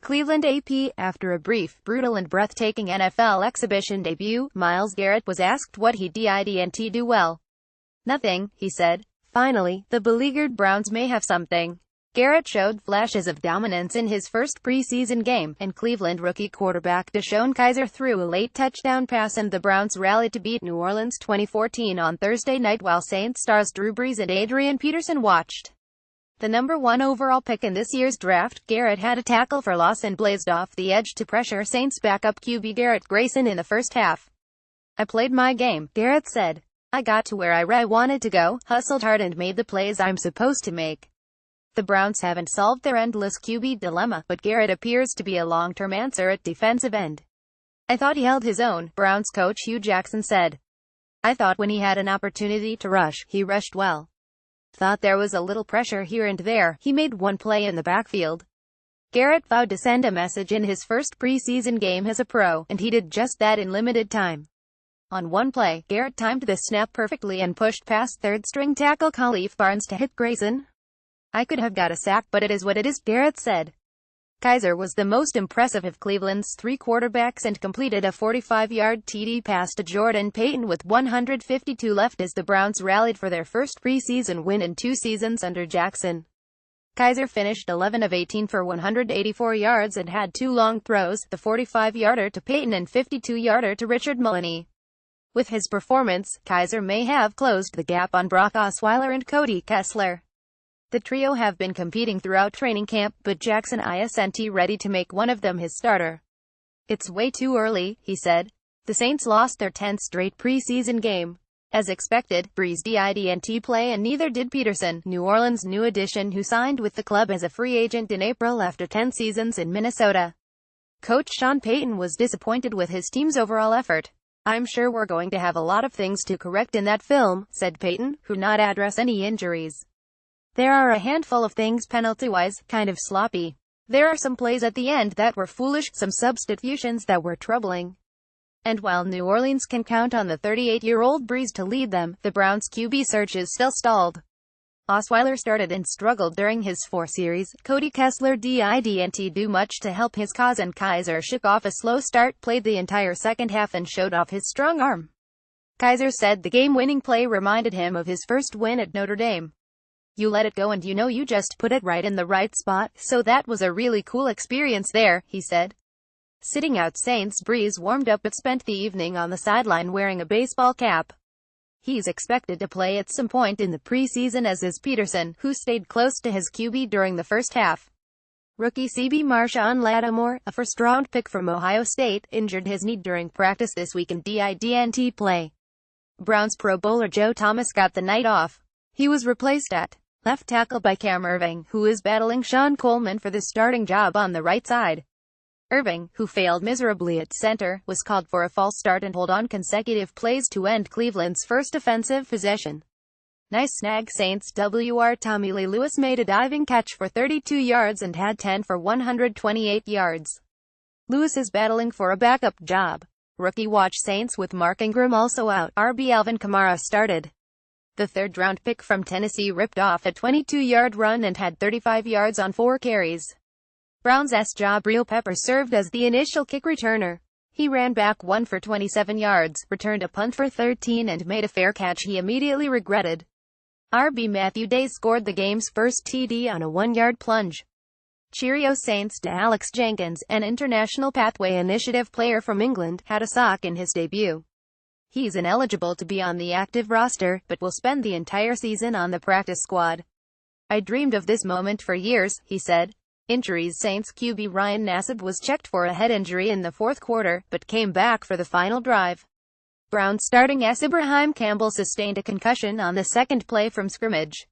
Cleveland AP. After a brief, brutal and breathtaking NFL exhibition debut, Myles Garrett was asked what he didn't do well. "Nothing," he said. Finally, the beleaguered Browns may have something. Garrett showed flashes of dominance in his first preseason game, and Cleveland rookie quarterback DeShone Kizer threw a late touchdown pass and the Browns rallied to beat New Orleans 2014 on Thursday night while Saints stars Drew Brees and Adrian Peterson watched. The number 1 overall pick in this year's draft, Garrett had a tackle for loss and blazed off the edge to pressure Saints backup QB Garrett Grayson in the first half. "I played my game," Garrett said. "I got to where I wanted to go, hustled hard and made the plays I'm supposed to make." The Browns haven't solved their endless QB dilemma, but Garrett appears to be a long-term answer at defensive end. "I thought he held his own," Browns coach Hugh Jackson said. "I thought when he had an opportunity to rush, he rushed well. Thought there was a little pressure here and there. He made one play in the backfield." Garrett vowed to send a message in his first preseason game as a pro, and he did just that in limited time. On one play, Garrett timed the snap perfectly and pushed past third-string tackle Khalif Barnes to hit Grayson. "I could have got a sack, but it is what it is," Garrett said. Kizer was the most impressive of Cleveland's 3 quarterbacks and completed a 45-yard TD pass to Jordan Payton with 152 left as the Browns rallied for their first preseason win in 2 seasons under Jackson. Kizer finished 11 of 18 for 184 yards and had 2 long throws, the 45-yarder to Payton and 52-yarder to Richard Mullaney. With his performance, Kizer may have closed the gap on Brock Osweiler and Cody Kessler. The trio have been competing throughout training camp, but Jackson isn't ready to make one of them his starter. "It's way too early," he said. The Saints lost their 10th straight preseason game. As expected, Brees didn't play and neither did Peterson, New Orleans' new addition who signed with the club as a free agent in April after 10 seasons in Minnesota. Coach Sean Payton was disappointed with his team's overall effort. "I'm sure we're going to have a lot of things to correct in that film," said Payton, who did not address any injuries. "There are a handful of things penalty-wise, kind of sloppy. There are some plays at the end that were foolish, some substitutions that were troubling. And while New Orleans can count on the 38-year-old Brees to lead them, the Browns' QB search is still stalled." Osweiler started and struggled during his 4 series. Cody Kessler didn't do much to help his cause and Kizer shook off a slow start, played the entire second half and showed off his strong arm. Kizer said the game-winning play reminded him of his first win at Notre Dame. "You let it go and you just put it right in the right spot, so that was a really cool experience there," he said. Sitting out Saints, Brees warmed up but spent the evening on the sideline wearing a baseball cap. He's expected to play at some point in the preseason as is Peterson, who stayed close to his QB during the first half. Rookie CB Marshawn Lattimore, a first-round pick from Ohio State, injured his knee during practice this week and didn't play. Browns Pro Bowler Joe Thomas got the night off. He was replaced at left tackle by Cam Irving, who is battling Sean Coleman for the starting job on the right side. Irving, who failed miserably at center, was called for a false start and held on consecutive plays to end Cleveland's first offensive possession. Nice snag. Saints WR Tommy Lee Lewis made a diving catch for 32 yards and had 10 for 128 yards. Lewis is battling for a backup job. Rookie watch Saints with Mark Ingram also out. RB Alvin Kamara started. The 3rd-round pick from Tennessee ripped off a 22-yard run and had 35 yards on 4 carries. Browns' Jabril Peppers served as the initial kick returner. He ran back 1 for 27 yards, returned a punt for 13 and made a fair catch he immediately regretted. RB Matthew Day scored the game's first TD on a 1-yard plunge. Cheerio Saints. Alex Jenkins, an International Pathway Initiative player from England, had a sock in his debut. He's ineligible to be on the active roster, but will spend the entire season on the practice squad. "I dreamed of this moment for years," he said. Injuries. Saints QB Ryan Nassib was checked for a head injury in the 4th quarter, but came back for the final drive. Browns starting Ibrahim Campbell sustained a concussion on the second play from scrimmage.